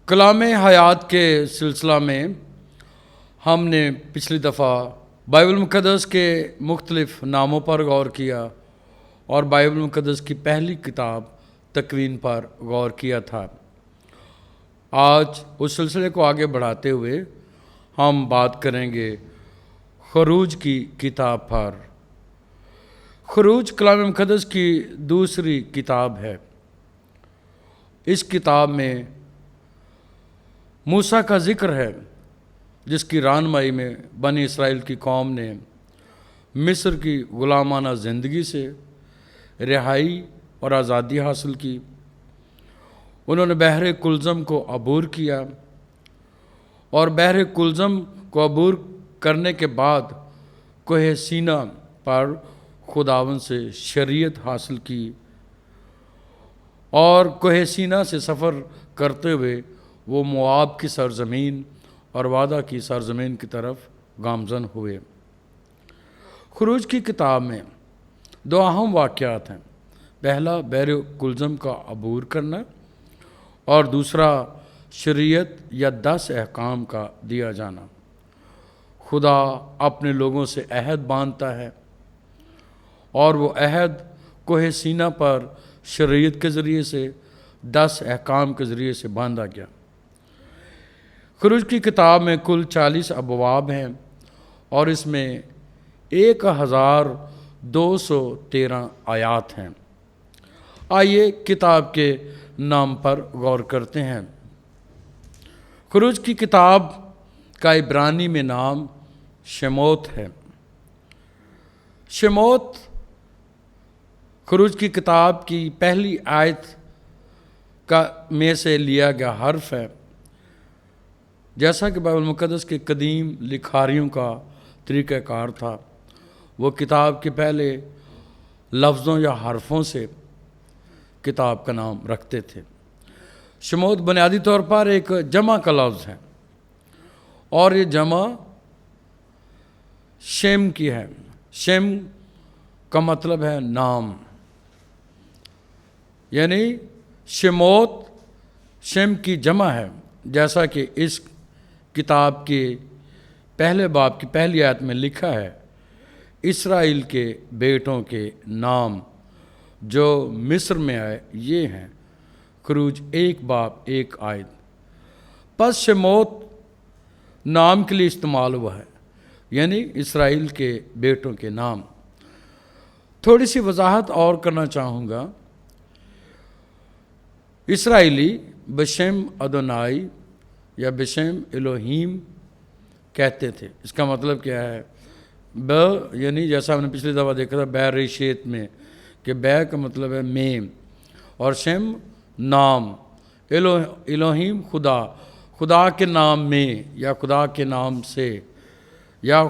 کلام حیات کے سلسلہ میں ہم نے پچھلی دفعہ بائبل مقدس کے مختلف ناموں پر غور کیا اور بائبل مقدس کی پہلی کتاب تکوین پر غور کیا تھا۔ آج اس سلسلے کو آگے بڑھاتے ہوئے ہم بات کریں گے خروج کی کتاب پر۔ خروج کلام مقدس کی دوسری کتاب ہے۔ اس کتاب میں موسیٰ کا ذکر ہے، جس کی رہنمائی میں بنی اسرائیل کی قوم نے مصر کی غلامانہ زندگی سے رہائی اور آزادی حاصل کی۔ انہوں نے بحر کلزم کو عبور کیا اور بحر کلزم کو عبور کرنے کے بعد کوہ سینا پر خداوند سے شریعت حاصل کی اور کوہ سینا سے سفر کرتے ہوئے وہ موآب کی سرزمین اور وعدہ کی سرزمین کی طرف گامزن ہوئے۔ خروج کی کتاب میں دو اہم واقعات ہیں، پہلا بحر کلزم کا عبور کرنا اور دوسرا شریعت یا 10 احکام کا دیا جانا۔ خدا اپنے لوگوں سے عہد باندھتا ہے اور وہ عہد کوہ سینا پر شریعت کے ذریعے سے 10 احکام کے ذریعے سے باندھا گیا۔ خروج کی کتاب میں کل 40 ابواب ہیں اور اس میں 1213 آیات ہیں۔ آئیے کتاب کے نام پر غور کرتے ہیں۔ خروج کی کتاب کا عبرانی میں نام شموت ہے۔ شموت خروج کی کتاب کی پہلی آیت میں سے لیا گیا حرف ہے۔ جیسا کہ بائبل مقدس کے قدیم لکھاریوں کا طریقہ کار تھا، وہ کتاب کے پہلے لفظوں یا حرفوں سے کتاب کا نام رکھتے تھے۔ شموت بنیادی طور پر ایک جمع کا لفظ ہے اور یہ جمع شیم کی ہے۔ شیم کا مطلب ہے نام، یعنی شموت شیم کی جمع ہے، جیسا کہ اس کتاب کے پہلے باب کی پہلی آیت میں لکھا ہے، اسرائیل کے بیٹوں کے نام جو مصر میں آئے یہ ہیں۔ خروج 1 باب 1 آیت۔ پس شموت نام کے لیے استعمال ہوا ہے، یعنی اسرائیل کے بیٹوں کے نام۔ تھوڑی سی وضاحت اور کرنا چاہوں گا۔ اسرائیلی بشم ادونائی یا بشم الوہیم کہتے تھے۔ اس کا مطلب کیا ہے؟ یعنی جیسا ہم نے پچھلی دفعہ دیکھا تھا بیر ریشیت میں کہ بے کا مطلب ہے میں اور شم نام، الوہیم خدا کے نام میں یا خدا کے نام سے، یا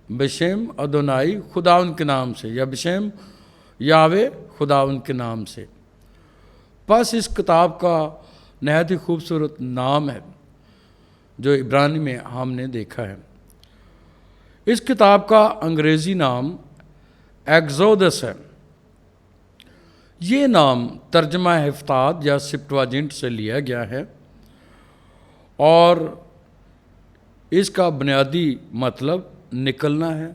بشم ادونائی خدا ان کے نام سے، یا بشم یاوے خدا ان کے نام سے۔ پس اس کتاب کا نہایت ہی خوبصورت نام ہے جو عبرانی میں ہم نے دیکھا ہے۔ اس کتاب کا انگریزی نام ایگزودس ہے۔ یہ نام ترجمہ ہفتاد یا سپٹواجنٹ سے لیا گیا ہے اور اس کا بنیادی مطلب نکلنا ہے،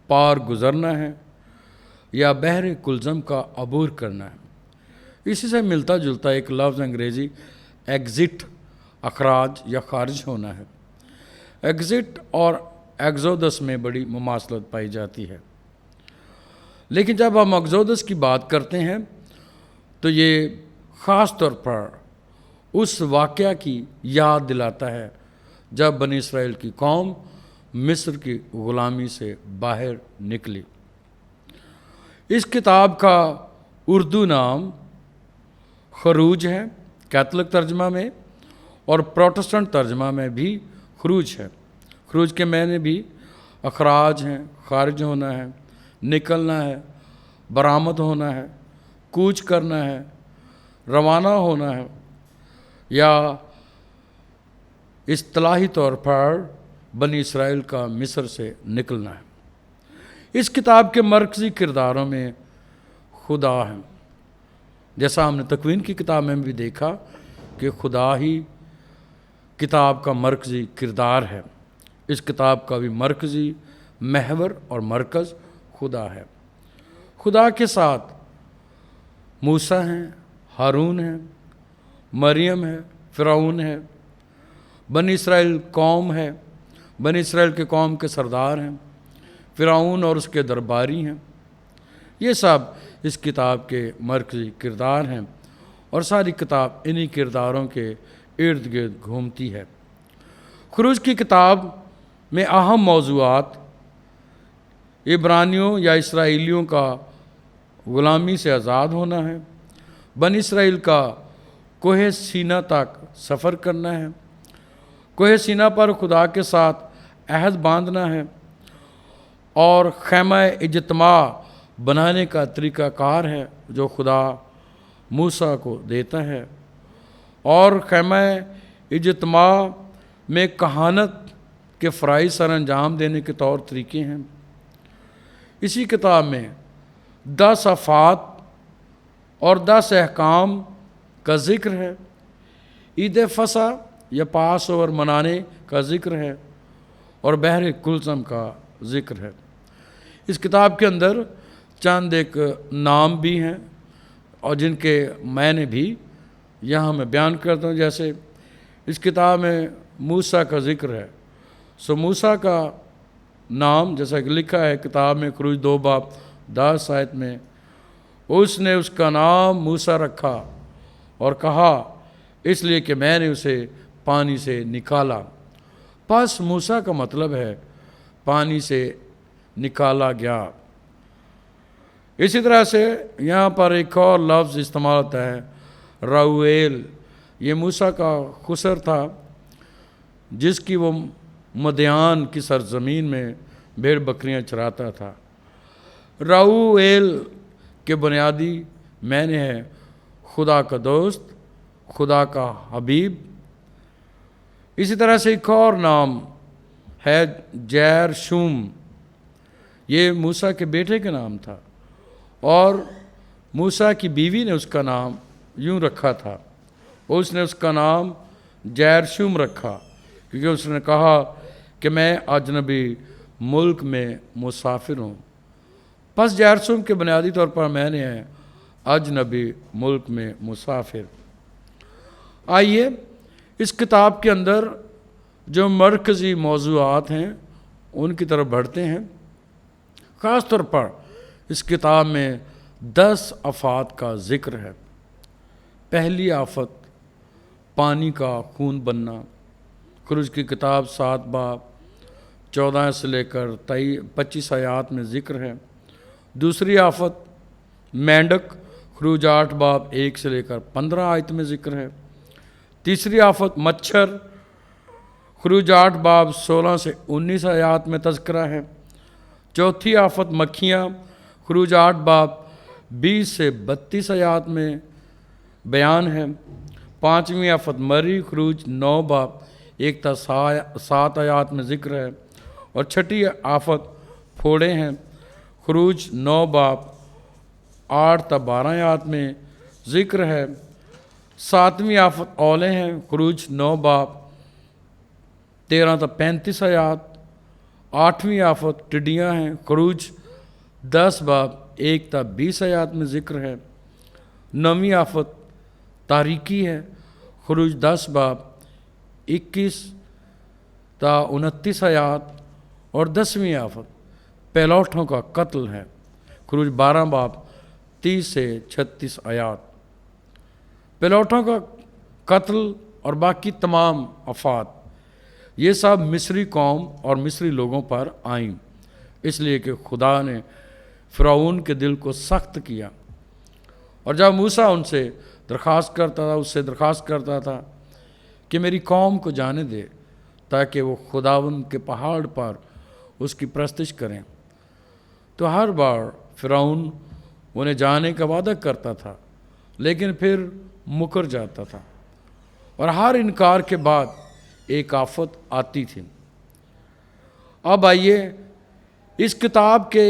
پار گزرنا ہے یا بحر کلزم کا عبور کرنا ہے۔ اسی سے ملتا جلتا ایک لفظ انگریزی ایگزٹ، اخراج یا خارج ہونا ہے۔ ایگزٹ اور ایگزودس میں بڑی مماثلت پائی جاتی ہے، لیکن جب ہم ایگزودس کی بات کرتے ہیں تو یہ خاص طور پر اس واقعہ کی یاد دلاتا ہے جب بنی اسرائیل کی قوم مصر کی غلامی سے باہر نکلی۔ اس کتاب کا اردو نام خروج ہے کیتھولک ترجمہ میں، اور پروٹسٹنٹ ترجمہ میں بھی خروج ہے۔ خروج کے معنی بھی اخراج ہیں، خارج ہونا ہے، نکلنا ہے، برآمد ہونا ہے، کوچ کرنا ہے، روانہ ہونا ہے، یا اصطلاحی طور پر بنی اسرائیل کا مصر سے نکلنا ہے۔ اس کتاب کے مرکزی کرداروں میں خدا ہے، جیسا ہم نے تکوین کی کتاب میں بھی دیکھا کہ خدا ہی کتاب کا مرکزی کردار ہے۔ اس کتاب کا بھی مرکزی محور اور مرکز خدا ہے۔ خدا کے ساتھ موسیٰ ہیں، ہارون ہیں، مریم ہے، فرعون ہے، بنی اسرائیل قوم ہے، بنی اسرائیل کے قوم کے سردار ہیں، فرعون اور اس کے درباری ہیں۔ یہ سب اس کتاب کے مرکزی کردار ہیں اور ساری کتاب انہی کرداروں کے ارد گرد گھومتی ہے۔ خروج کی کتاب میں اہم موضوعات عبرانیوں یا اسرائیلیوں کا غلامی سے آزاد ہونا ہے، بنی اسرائیل کا کوہ سینا تک سفر کرنا ہے، کوہ سینا پر خدا کے ساتھ عہد باندھنا ہے، اور خیمہ اجتماع بنانے کا طریقہ کار ہے جو خدا موسیٰ کو دیتا ہے، اور خیمہ اجتماع میں کہانت کے فرائض سر انجام دینے کے طور طریقے ہیں۔ اسی کتاب میں 10 آفات اور 10 احکام کا ذکر ہے، عید فصح یا پاس اوور منانے کا ذکر ہے، اور بحر کلثم کا ذکر ہے۔ اس کتاب کے اندر چند ایک نام بھی ہیں اور جن کے میں نے بھی یہاں میں بیان کرتا ہوں۔ جیسے اس کتاب میں موسیٰ کا ذکر ہے، سو موسیٰ کا نام جیسا کہ لکھا ہے کتاب میں خروج 2 باب 10 آیت میں، اس نے اس کا نام موسیٰ رکھا اور کہا اس لیے کہ میں نے اسے پانی سے نکالا۔ پس موسیٰ کا مطلب ہے پانی سے نکالا گیا۔ اسی طرح سے یہاں پر ایک اور لفظ استعمال ہوتا ہے راؤیل۔ یہ موسیٰ کا خسر تھا جس کی وہ مدیان کی سرزمین میں بھیڑ بکریاں چراتا تھا۔ راؤیل کے بنیادی معنی ہے خدا کا دوست، خدا کا حبیب۔ اسی طرح سے ایک اور نام ہے جیرشوم، یہ موسیٰ کے بیٹے کا نام تھا، اور موسیٰ کی بیوی نے اس کا نام یوں رکھا تھا، اس نے اس کا نام جیرشوم رکھا کیونکہ اس نے کہا کہ میں اجنبی ملک میں مسافر ہوں۔ پس جیرشوم کے بنیادی طور پر معنی ہے اجنبی ملک میں مسافر۔ آئیے اس کتاب کے اندر جو مرکزی موضوعات ہیں ان کی طرف بڑھتے ہیں۔ خاص طور پر اس کتاب میں 10 آفات کا ذکر ہے۔ پہلی آفت پانی کا خون بننا، خروج کی کتاب 7 باب 14 سے لے کر 25 آیات میں ذکر ہے۔ دوسری آفت مینڈک، خروج 8 باب 1 سے لے کر 15 آیت میں ذکر ہے۔ تیسری آفت مچھر، خروج 8 باب 16 سے 19 آیات میں تذکرہ ہے۔ چوتھی آفت مکھیاں، خروج 8 باب 20 سے 32 آیات میں بیان ہے۔ پانچویں آفت مری، خروج 9 باب 1 تا 7 آیات میں ذکر ہے، اور چھٹی آفت پھوڑے ہیں، خروج 9 باب 8 تا 12 آیات میں ذکر ہے۔ ساتویں آفت اولے ہیں، خروج 9 باب 13 تا 35 آیات۔ آٹھویں آفت ٹڈیاں ہیں، خروج 10 باب 1 تا 20 آیات میں ذکر ہے۔ نویں آفت تاریکی ہے، خروج 10 باب 21 تا 29 آیات۔ اور 10ویں آفت پیلوٹوں کا قتل ہے، خروج 12 باب 30 سے 36 آیات۔ پیلوٹوں کا قتل اور باقی تمام آفات یہ سب مصری قوم اور مصری لوگوں پر آئیں، اس لیے کہ خدا نے فرعون کے دل کو سخت کیا، اور جب موسیٰ ان سے درخواست کرتا تھا کہ میری قوم کو جانے دے تاکہ وہ خداوند کے پہاڑ پر اس کی پرستش کریں، تو ہر بار فرعون انہیں جانے کا وعدہ کرتا تھا لیکن پھر مکر جاتا تھا، اور ہر انکار کے بعد ایک آفت آتی تھی۔ اب آئیے اس کتاب کے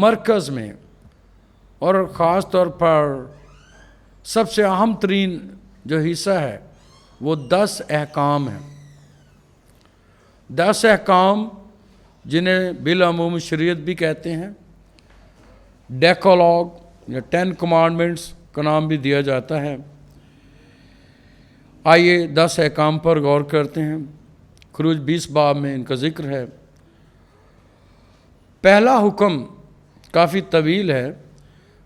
مرکز میں اور خاص طور پر سب سے اہم ترین جو حصہ ہے وہ 10 احکام ہیں۔ 10 احکام جنہیں بالعموم شریعت بھی کہتے ہیں، ڈیکالوگ یا 10 کمانڈمنٹس کا نام بھی دیا جاتا ہے۔ آئیے 10 احکام پر غور کرتے ہیں۔ خروج 20 باب میں ان کا ذکر ہے۔ پہلا حکم کافی طویل ہے،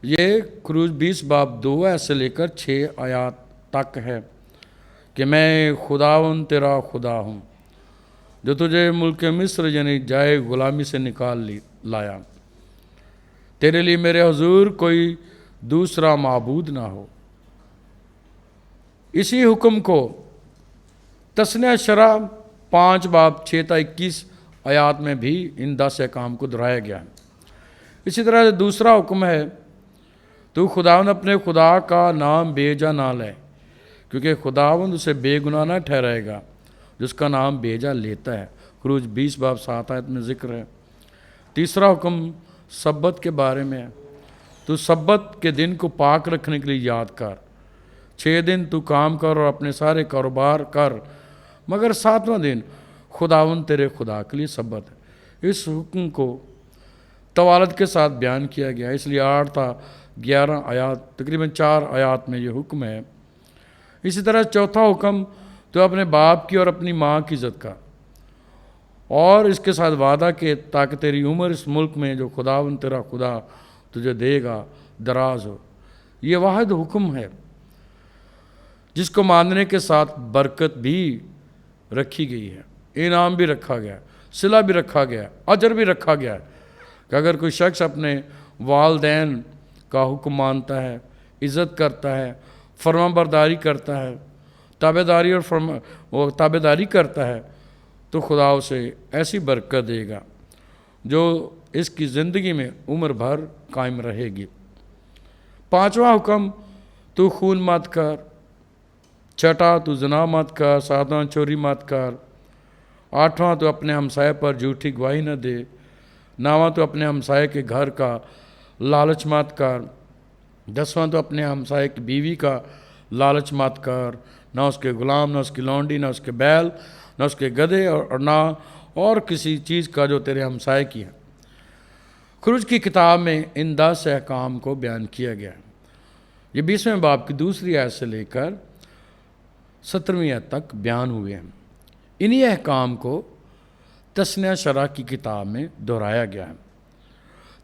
یہ خروج 20 باب 2 آیت سے لے کر 6 آیات تک ہے کہ میں خداوند تیرا خدا ہوں جو تجھے ملک مصر یعنی جائے غلامی سے نکال لایا، تیرے لیے میرے حضور کوئی دوسرا معبود نہ ہو۔ اسی حکم کو تثنیہ شرح 5 باب 6 تا 21 آیات میں بھی ان 10 احکام کو دہرایا گیا ہے۔ اسی طرح سے دوسرا حکم ہے، تو خداوند اپنے خدا کا نام بے جا نہ لے، کیونکہ خداوند اسے بے گناہ نہ ٹھہرائے گا جس کا نام بے جا لیتا ہے۔ خروج 20 باب 7 آیت میں ذکر ہے۔ تیسرا حکم سبت کے بارے میں ہے، تو سبت کے دن کو پاک رکھنے کے لیے یاد کر، 6 دن تو کام کر اور اپنے سارے کاروبار کر، مگر 7واں دن خداوند تیرے خدا کے لیے سبت ہے۔ اس حکم کو طوالت کے ساتھ بیان کیا گیا، اس لیے 8 تا 11 آیات تقریباً 4 آیات میں یہ حکم ہے۔ اسی طرح چوتھا حکم، تو اپنے باپ کی اور اپنی ماں کی عزت کر، اور اس کے ساتھ وعدہ کہ تاکہ تیری عمر اس ملک میں جو خداوند تیرا خدا تجھے دے گا دراز ہو۔ یہ واحد حکم ہے جس کو ماننے کے ساتھ برکت بھی رکھی گئی ہے، انعام بھی رکھا گیا، صلہ بھی رکھا گیا، اجر بھی رکھا گیا ہے کہ اگر کوئی شخص اپنے والدین کا حکم مانتا ہے، عزت کرتا ہے، فرما برداری کرتا ہے، تابعداری کرتا ہے، تو خدا اسے ایسی برکت دے گا جو اس کی زندگی میں عمر بھر قائم رہے گی۔ 5واں حکم، تو خون مت کر۔ 6واں، تو زنا مت کر۔ 7واں، چوری مت کر۔ 8واں، تو اپنے ہمسائے پر جھوٹی گواہی نہ دے۔ 9واں، تو اپنے ہمسائے کے گھر کا لالچ مت کر۔ 10واں، تو اپنے ہمسائے کی بیوی کا لالچ مت کر، نہ اس کے غلام، نہ اس کی لونڈی، نہ اس کے بیل، نہ اس کے گدھے، اور نہ اور کسی چیز کا جو تیرے ہمسائے کی ہے۔ خروج کی کتاب میں ان 10 احکام کو بیان کیا گیا ہے۔ یہ 20ویں باب کی دوسری آیت سے لے کر 17ویں آیت تک بیان ہوئے ہیں۔ انہی احکام کو تثنیہ شرح کی کتاب میں دہرایا گیا ہے۔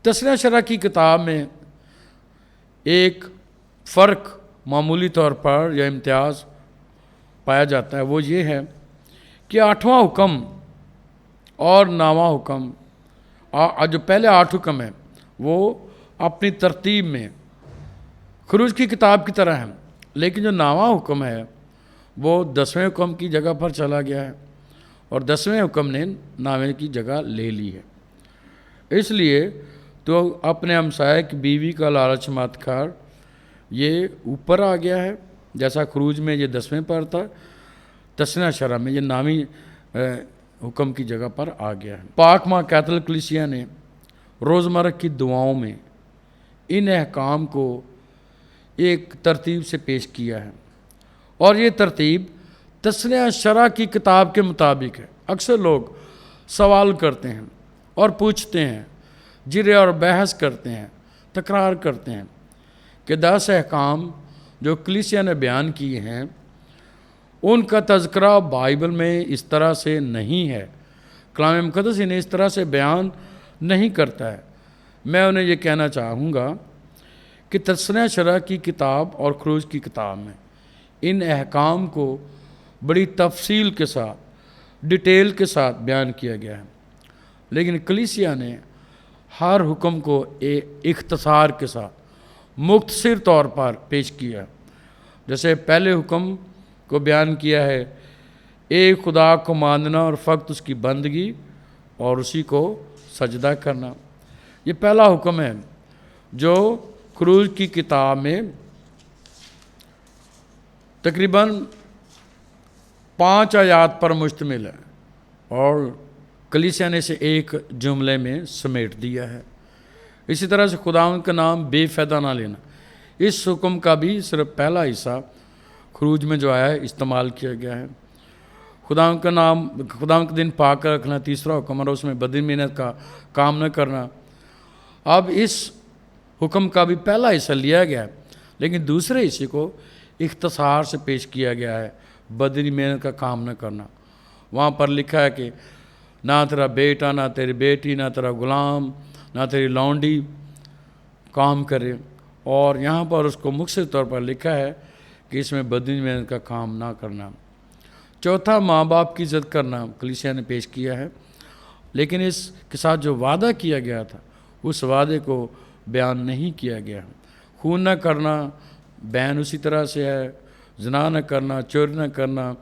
تثنیہ شرح کی کتاب میں ایک فرق معمولی طور پر یا امتیاز پایا جاتا ہے، وہ یہ ہے کہ 8واں حکم اور 9واں حکم، جو پہلے 8 حکم ہیں وہ اپنی ترتیب میں خروج کی کتاب کی طرح ہیں، لیکن جو 9واں حکم ہے وہ 10ویں حکم کی جگہ پر چلا گیا ہے، اور 10ویں حکم نے 9ویں کی جگہ لے لی ہے۔ اس لیے تو اپنے ہمسائے کی بیوی کا لالچ مت کر، یہ اوپر آ گیا ہے، جیسا خروج میں یہ 10ویں پر تھا، تثنیہ شرح میں یہ 9ویں حکم کی جگہ پر آ گیا ہے۔ پاک ماں کیتھولک کلیسیا نے روزمرہ کی دعاؤں میں ان احکام کو ایک ترتیب سے پیش کیا ہے، اور یہ ترتیب تثنیہ شرح کی کتاب کے مطابق ہے۔ اکثر لوگ سوال کرتے ہیں اور پوچھتے ہیں، جرے اور بحث کرتے ہیں، تکرار کرتے ہیں کہ 10 احکام جو کلیسیا نے بیان کیے ہیں ان کا تذکرہ بائبل میں اس طرح سے نہیں ہے، کلام مقدس انہیں اس طرح سے بیان نہیں کرتا ہے۔ میں انہیں یہ کہنا چاہوں گا کہ تثنیہ شرح کی کتاب اور خروج کی کتاب میں ان احکام کو بڑی تفصیل کے ساتھ، ڈیٹیل کے ساتھ بیان کیا گیا ہے، لیکن کلیسیا نے ہر حکم کو اختصار کے ساتھ مختصر طور پر پیش کیا ہے۔ جیسے پہلے حکم کو بیان کیا ہے، ایک خدا کو ماننا اور فقط اس کی بندگی اور اسی کو سجدہ کرنا۔ یہ پہلا حکم ہے جو خروج کی کتاب میں تقریباً 5 آیات پر مشتمل ہے، اور کلیسیا نے اسے ایک جملے میں سمیٹ دیا ہے۔ اسی طرح سے خداوند کا نام بے فائدہ نہ لینا، اس حکم کا بھی صرف پہلا حصہ خروج میں جو آیا ہے استعمال کیا گیا ہے۔ خدا کا دن پاک کر رکھنا تیسرا حکم، اور اس میں بدی محنت کا کام نہ کرنا۔ اب اس حکم کا بھی پہلا حصہ لیا گیا ہے، لیکن دوسرے حصے کو اختصار سے پیش کیا گیا ہے، بدی محنت کا کام نہ کرنا۔ وہاں پر لکھا ہے کہ نہ تیرا بیٹا، نہ تیری بیٹی، نہ تیرا غلام، نہ تیری لونڈی کام کرے، اور یہاں پر اس کو مختصر طور پر لکھا ہے کہ اس میں بدی محنت کا کام نہ کرنا۔ چوتھا، ماں باپ کی عزت کرنا کلیسیا نے پیش کیا ہے، لیکن اس کے ساتھ جو وعدہ کیا گیا تھا اس وعدے کو بیان نہیں کیا گیا۔ خون نہ کرنا بیان اسی طرح سے ہے، زنا نہ کرنا، چوری نہ کرنا،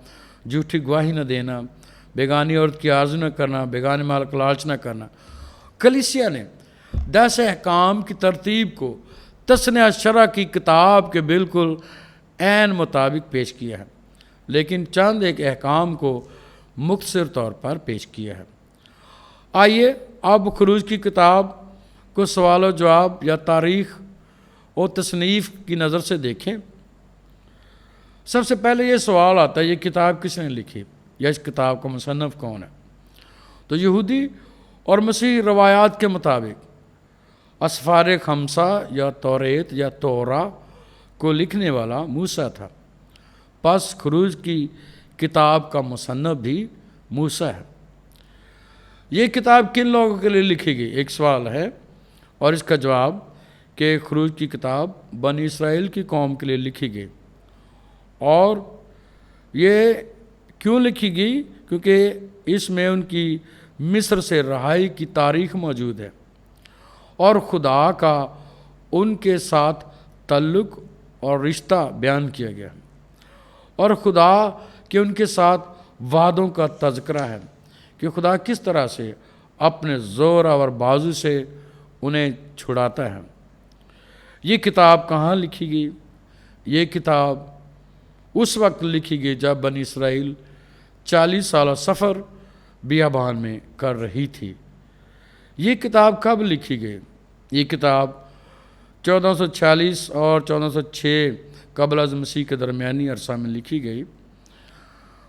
جھوٹی گواہی نہ دینا، بیگانی عورت کی آرزو نہ کرنا، بیگانے مال کا لالچ نہ کرنا۔ کلیسیا نے 10 احکام کی ترتیب کو تثنیہ شرع کی کتاب کے بالکل عین مطابق پیش کیا ہے، لیکن چند ایک احکام کو مختصر طور پر پیش کیا ہے۔ آئیے اب خروج کی کتاب کو سوال و جواب یا تاریخ اور تصنیف کی نظر سے دیکھیں۔ سب سے پہلے یہ سوال آتا ہے، یہ کتاب کس نے لکھی یا اس کتاب کا مصنف کون ہے؟ تو یہودی اور مسیحی روایات کے مطابق اسفار خمسہ یا توریت یا تورا کو لکھنے والا موسیٰ تھا، پس خروج کی کتاب کا مصنف بھی موسیٰ ہے۔ یہ کتاب کن لوگوں کے لیے لکھی گئی؟ ایک سوال ہے، اور اس کا جواب کہ خروج کی کتاب بنی اسرائیل کی قوم کے لیے لکھی گئی۔ اور یہ کیوں لکھی گئی؟ کیونکہ اس میں ان کی مصر سے رہائی کی تاریخ موجود ہے، اور خدا کا ان کے ساتھ تعلق اور رشتہ بیان کیا گیا، اور خدا کے ان کے ساتھ وعدوں کا تذکرہ ہے کہ خدا کس طرح سے اپنے زور اور بازو سے انہیں چھڑاتا ہے۔ یہ کتاب کہاں لکھی گئی؟ یہ کتاب اس وقت لکھی گئی جب بنی اسرائیل 40 سالہ سفر بیابان میں کر رہی تھی۔ یہ کتاب کب لکھی گئی؟ یہ کتاب 1446 اور 1406 قبل از مسیح کے درمیانی عرصہ میں لکھی گئی۔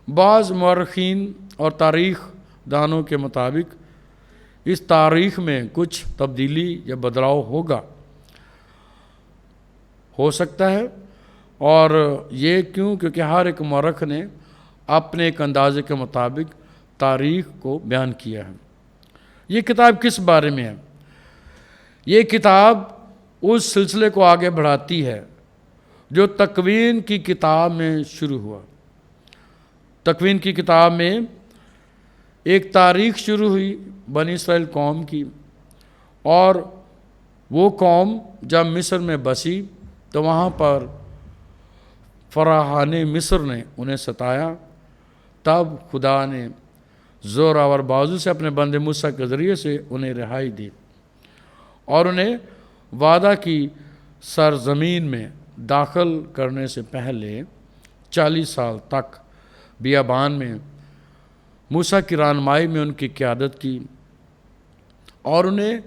بعض مورخین اور تاریخ دانوں کے مطابق اس تاریخ میں کچھ تبدیلی یا بدلاؤ ہو سکتا ہے، اور یہ کیوں؟ کیونکہ ہر ایک مورخ نے اپنے ایک اندازے کے مطابق تاریخ کو بیان کیا ہے۔ یہ کتاب کس بارے میں ہے؟ یہ کتاب اس سلسلے کو آگے بڑھاتی ہے جو تکوین کی کتاب میں شروع ہوا۔ تکوین کی کتاب میں ایک تاریخ شروع ہوئی بنی اسرائیل قوم کی، اور وہ قوم جب مصر میں بسی تو وہاں پر فراہان مصر نے انہیں ستایا۔ تب خدا نے زور آور بازو سے اپنے بندے موسیٰ کے ذریعے سے انہیں رہائی دی، اور انہیں وعدہ کی سرزمین میں داخل کرنے سے پہلے 40 سال تک بیابان میں موسیٰ کی رہنمائی میں ان کی قیادت کی، اور انہیں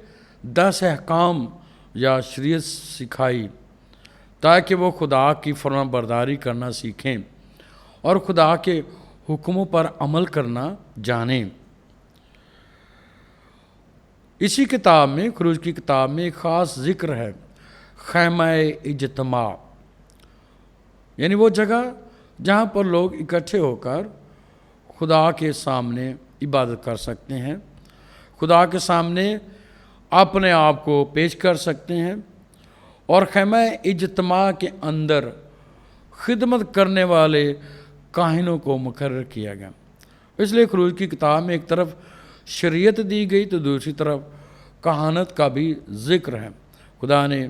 10 احکام یا شریعت سکھائی تاکہ وہ خدا کی فرما برداری کرنا سیکھیں اور خدا کے حکموں پر عمل کرنا جانیں۔ اسی کتاب میں، خروج کی کتاب میں، ایک خاص ذکر ہے خیمہ اجتماع، یعنی وہ جگہ جہاں پر لوگ اکٹھے ہو کر خدا کے سامنے عبادت کر سکتے ہیں، خدا کے سامنے اپنے آپ کو پیش کر سکتے ہیں، اور خیمہ اجتماع کے اندر خدمت کرنے والے کاہنوں کو مقرر کیا گیا۔ اس لیے خروج کی کتاب میں ایک طرف شریعت دی گئی تو دوسری طرف کہانت کا بھی ذکر ہے۔ خدا نے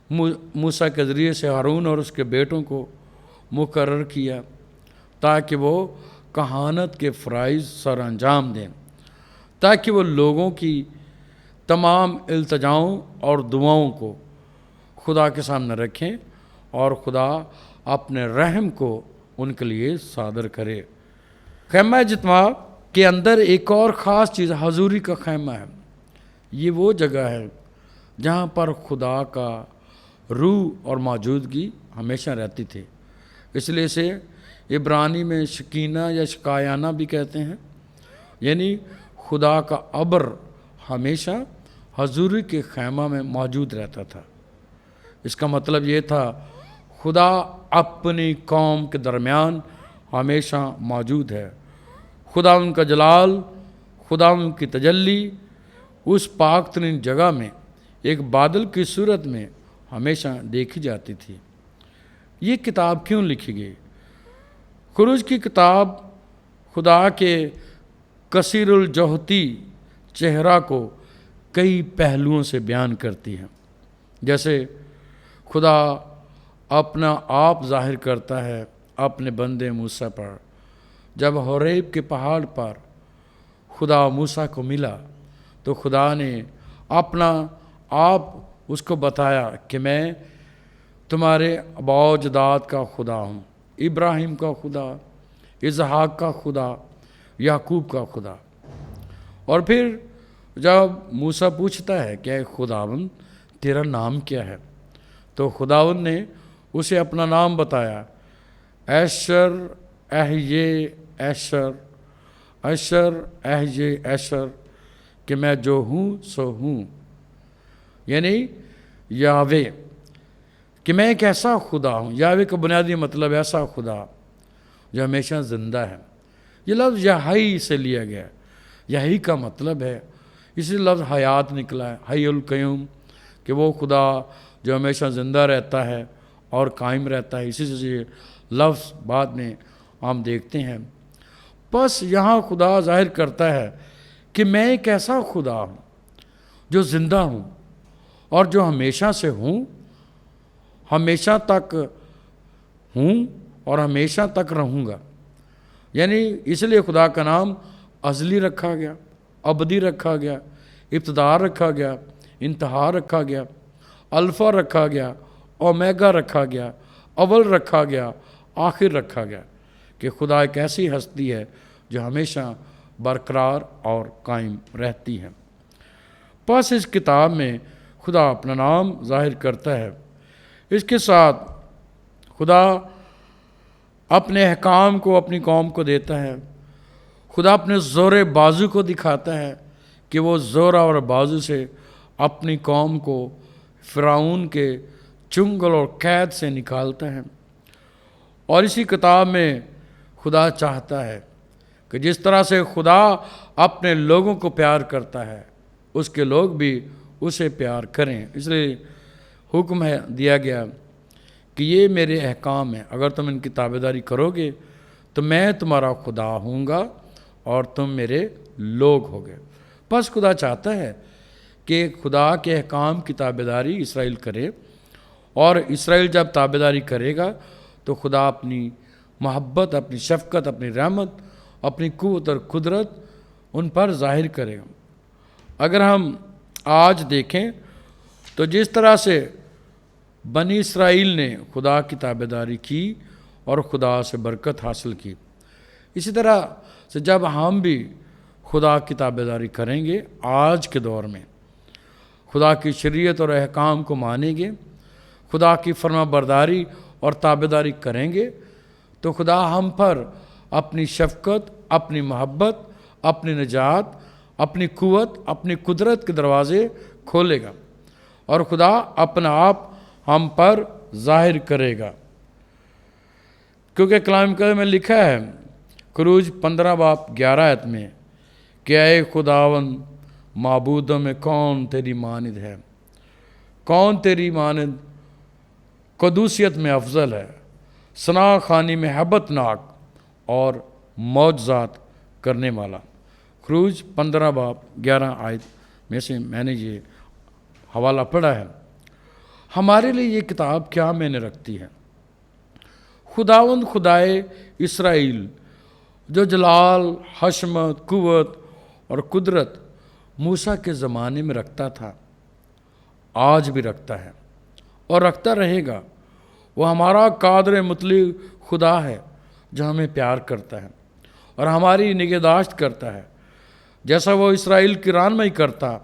موسیٰ کے ذریعے سے ہارون اور اس کے بیٹوں کو مقرر کیا تاکہ وہ کہانت کے فرائض سر انجام دیں، تاکہ وہ لوگوں کی تمام التجاؤں اور دعاؤں کو خدا کے سامنے رکھیں اور خدا اپنے رحم کو ان کے لیے صادر کرے۔ خیمہ اجتماع کے اندر ایک اور خاص چیز حضوری کا خیمہ ہے۔ یہ وہ جگہ ہے جہاں پر خدا کا روح اور موجودگی ہمیشہ رہتی تھی۔ اس لیے اسے عبرانی میں شکینہ یا شکایانہ بھی کہتے ہیں، یعنی خدا کا ابر ہمیشہ حضوری کے خیمہ میں موجود رہتا تھا۔ اس کا مطلب یہ تھا خدا اپنی قوم کے درمیان ہمیشہ موجود ہے۔ خدا ان کا جلال، خدا ان کی تجلی اس پاک ترین جگہ میں ایک بادل کی صورت میں ہمیشہ دیکھی جاتی تھی۔ یہ کتاب کیوں لکھی گئی؟ خروج کی کتاب خدا کے کثیر الجہتی چہرہ کو کئی پہلوؤں سے بیان کرتی ہے۔ جیسے خدا اپنا آپ ظاہر کرتا ہے اپنے بندے موسیٰ پر۔ جب حوریب کے پہاڑ پر خدا موسیٰ کو ملا تو خدا نے اپنا آپ اس کو بتایا کہ میں تمہارے آباء و اجداد کا خدا ہوں، ابراہیم کا خدا، اسحاق کا خدا، یعقوب کا خدا۔ اور پھر جب موسیٰ پوچھتا ہے کہ اے خداوند تیرا نام کیا ہے، تو خداوند نے اسے اپنا نام بتایا، ایشر اہیے ایشر، ایشر اہیے ایشر، کہ میں جو ہوں سو ہوں، یعنی یاوے، کہ میں ایک ایسا خدا ہوں۔ یاوے کا بنیادی مطلب ایسا خدا جو ہمیشہ زندہ ہے۔ یہ لفظ یحیی سے لیا گیا ہے۔ یحیی کا مطلب ہے، اسی لفظ حیات نکلا ہے، حی القیوم، کہ وہ خدا جو ہمیشہ زندہ رہتا ہے اور قائم رہتا ہے۔ اسی سے یہ لفظ بعد میں ہم دیکھتے ہیں۔ بس یہاں خدا ظاہر کرتا ہے کہ میں ایک ایسا خدا ہوں جو زندہ ہوں اور جو ہمیشہ سے ہوں، ہمیشہ تک ہوں اور ہمیشہ تک رہوں گا۔ یعنی اس لیے خدا کا نام ازلی رکھا گیا، ابدی رکھا گیا، ابتدا رکھا گیا، انتہا رکھا گیا، الفا رکھا گیا، اومیگا رکھا گیا، اول رکھا گیا، آخر رکھا گیا، کہ خدا ایک ایسی ہستی ہے جو ہمیشہ برقرار اور قائم رہتی ہے۔ بس اس کتاب میں خدا اپنا نام ظاہر کرتا ہے۔ اس کے ساتھ خدا اپنے احکام کو اپنی قوم کو دیتا ہے۔ خدا اپنے زور بازو کو دکھاتا ہے کہ وہ زور اور بازو سے اپنی قوم کو فرعون کے چنگل اور قید سے نکالتا ہے۔ اور اسی کتاب میں خدا چاہتا ہے کہ جس طرح سے خدا اپنے لوگوں کو پیار کرتا ہے، اس کے لوگ بھی اسے پیار کریں۔ اس لیے حکم ہے دیا گیا کہ یہ میرے احکام ہیں، اگر تم ان کی تابعداری کرو گے تو میں تمہارا خدا ہوں گا اور تم میرے لوگ ہوگے۔ بس خدا چاہتا ہے کہ خدا کے احکام کی تابعداری اسرائیل کرے، اور اسرائیل جب تابعداری کرے گا تو خدا اپنی محبت، اپنی شفقت، اپنی رحمت، اپنی قوت اور قدرت ان پر ظاہر کرے گا۔ اگر ہم آج دیکھیں تو جس طرح سے بنی اسرائیل نے خدا کی تابعداری کی اور خدا سے برکت حاصل کی، اسی طرح سے جب ہم بھی خدا کی تابعداری کریں گے، آج کے دور میں خدا کی شریعت اور احکام کو مانیں گے، خدا کی فرما برداری اور تابعداری کریں گے، تو خدا ہم پر اپنی شفقت، اپنی محبت، اپنی نجات، اپنی قوت، اپنی قدرت کے دروازے کھولے گا، اور خدا اپنا آپ ہم پر ظاہر کرے گا۔ کیونکہ کلام مقدس میں لکھا ہے، خروج 15 باب 11 آیت میں، کہ اے خداوند معبودوں میں کون تیری مانند ہے، کون تیری مانند قدوسیت میں افضل ہے، ثنا خوانی میں ہیبت ناک اور معجزات کرنے والا۔ خروج 15 باب 11 آیت میں سے میں نے یہ حوالہ پڑھا ہے۔ ہمارے لیے یہ کتاب کیا میں نے رکھتی ہے؟ خداوند خدائے اسرائیل جو جلال، حشمت، قوت اور قدرت موسیٰ کے زمانے میں رکھتا تھا، آج بھی رکھتا ہے اور رکھتا رہے گا۔ وہ ہمارا قادر مطلق خدا ہے جو ہمیں پیار کرتا ہے اور ہماری نگہداشت کرتا ہے۔ جیسا وہ اسرائیل کی رہنمائی کرتا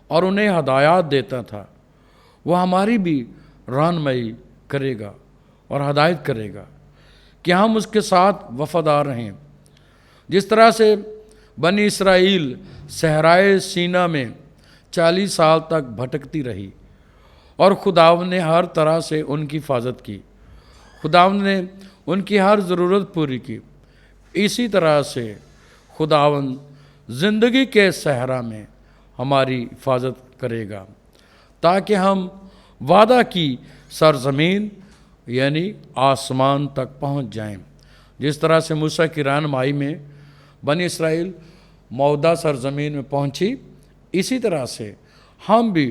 اور انہیں ہدایات دیتا تھا، وہ ہماری بھی رہنمائی کرے گا اور ہدایت کرے گا۔ کہ ہم اس کے ساتھ وفادار رہیں۔ جس طرح سے بنی اسرائیل صحرائے سینا میں 40 سال تک بھٹکتی رہی اور خداوند نے ہر طرح سے ان کی حفاظت کی، خداوند نے ان کی ہر ضرورت پوری کی، اسی طرح سے خداوند زندگی کے صحرا میں ہماری حفاظت کرے گا تاکہ ہم وعدہ کی سرزمین یعنی آسمان تک پہنچ جائیں۔ جس طرح سے موسیٰ کی رہنمائی میں بنی اسرائیل موعودہ سرزمین میں پہنچی، اسی طرح سے ہم بھی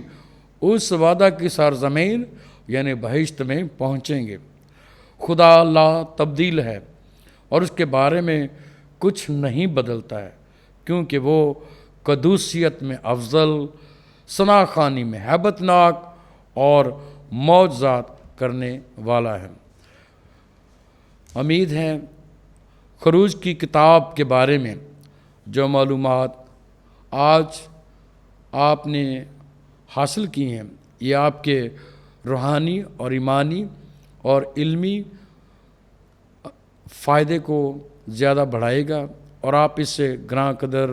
اس وعدہ کی سرزمین یعنی بہشت میں پہنچیں گے۔ خدا اللہ تبدیل ہے اور اس کے بارے میں کچھ نہیں بدلتا ہے، کیونکہ وہ قدوسیت میں افضل، ثناخوانی میں ہیبت ناک اور معجزات کرنے والا ہے۔ امید ہے خروج کی کتاب کے بارے میں جو معلومات آج آپ نے حاصل کی ہیں، یہ آپ کے روحانی اور ایمانی اور علمی فائدے کو زیادہ بڑھائے گا، اور آپ اس سے گراں قدر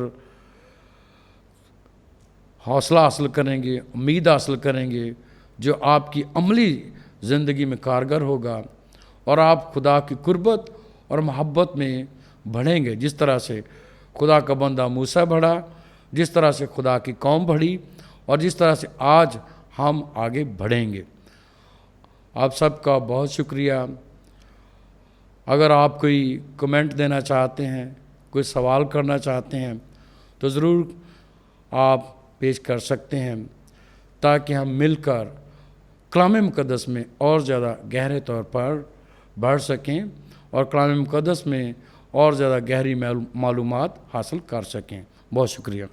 حوصلہ حاصل کریں گے، امید حاصل کریں گے، جو آپ کی عملی زندگی میں کارگر ہوگا، اور آپ خدا کی قربت اور محبت میں بڑھیں گے، جس طرح سے خدا کا بندہ موسیٰ بڑھا، جس طرح سے خدا کی قوم بڑھی، اور جس طرح سے آج ہم آگے بڑھیں گے۔ آپ سب کا بہت شکریہ۔ اگر آپ کوئی کمنٹ دینا چاہتے ہیں، کوئی سوال کرنا چاہتے ہیں تو ضرور آپ پیش کر سکتے ہیں، تاکہ ہم مل کر کلام مقدس میں اور زیادہ گہرے طور پر بڑھ سکیں اور کلام مقدس میں اور زیادہ گہری معلومات حاصل کر سکیں۔ بہت شکریہ۔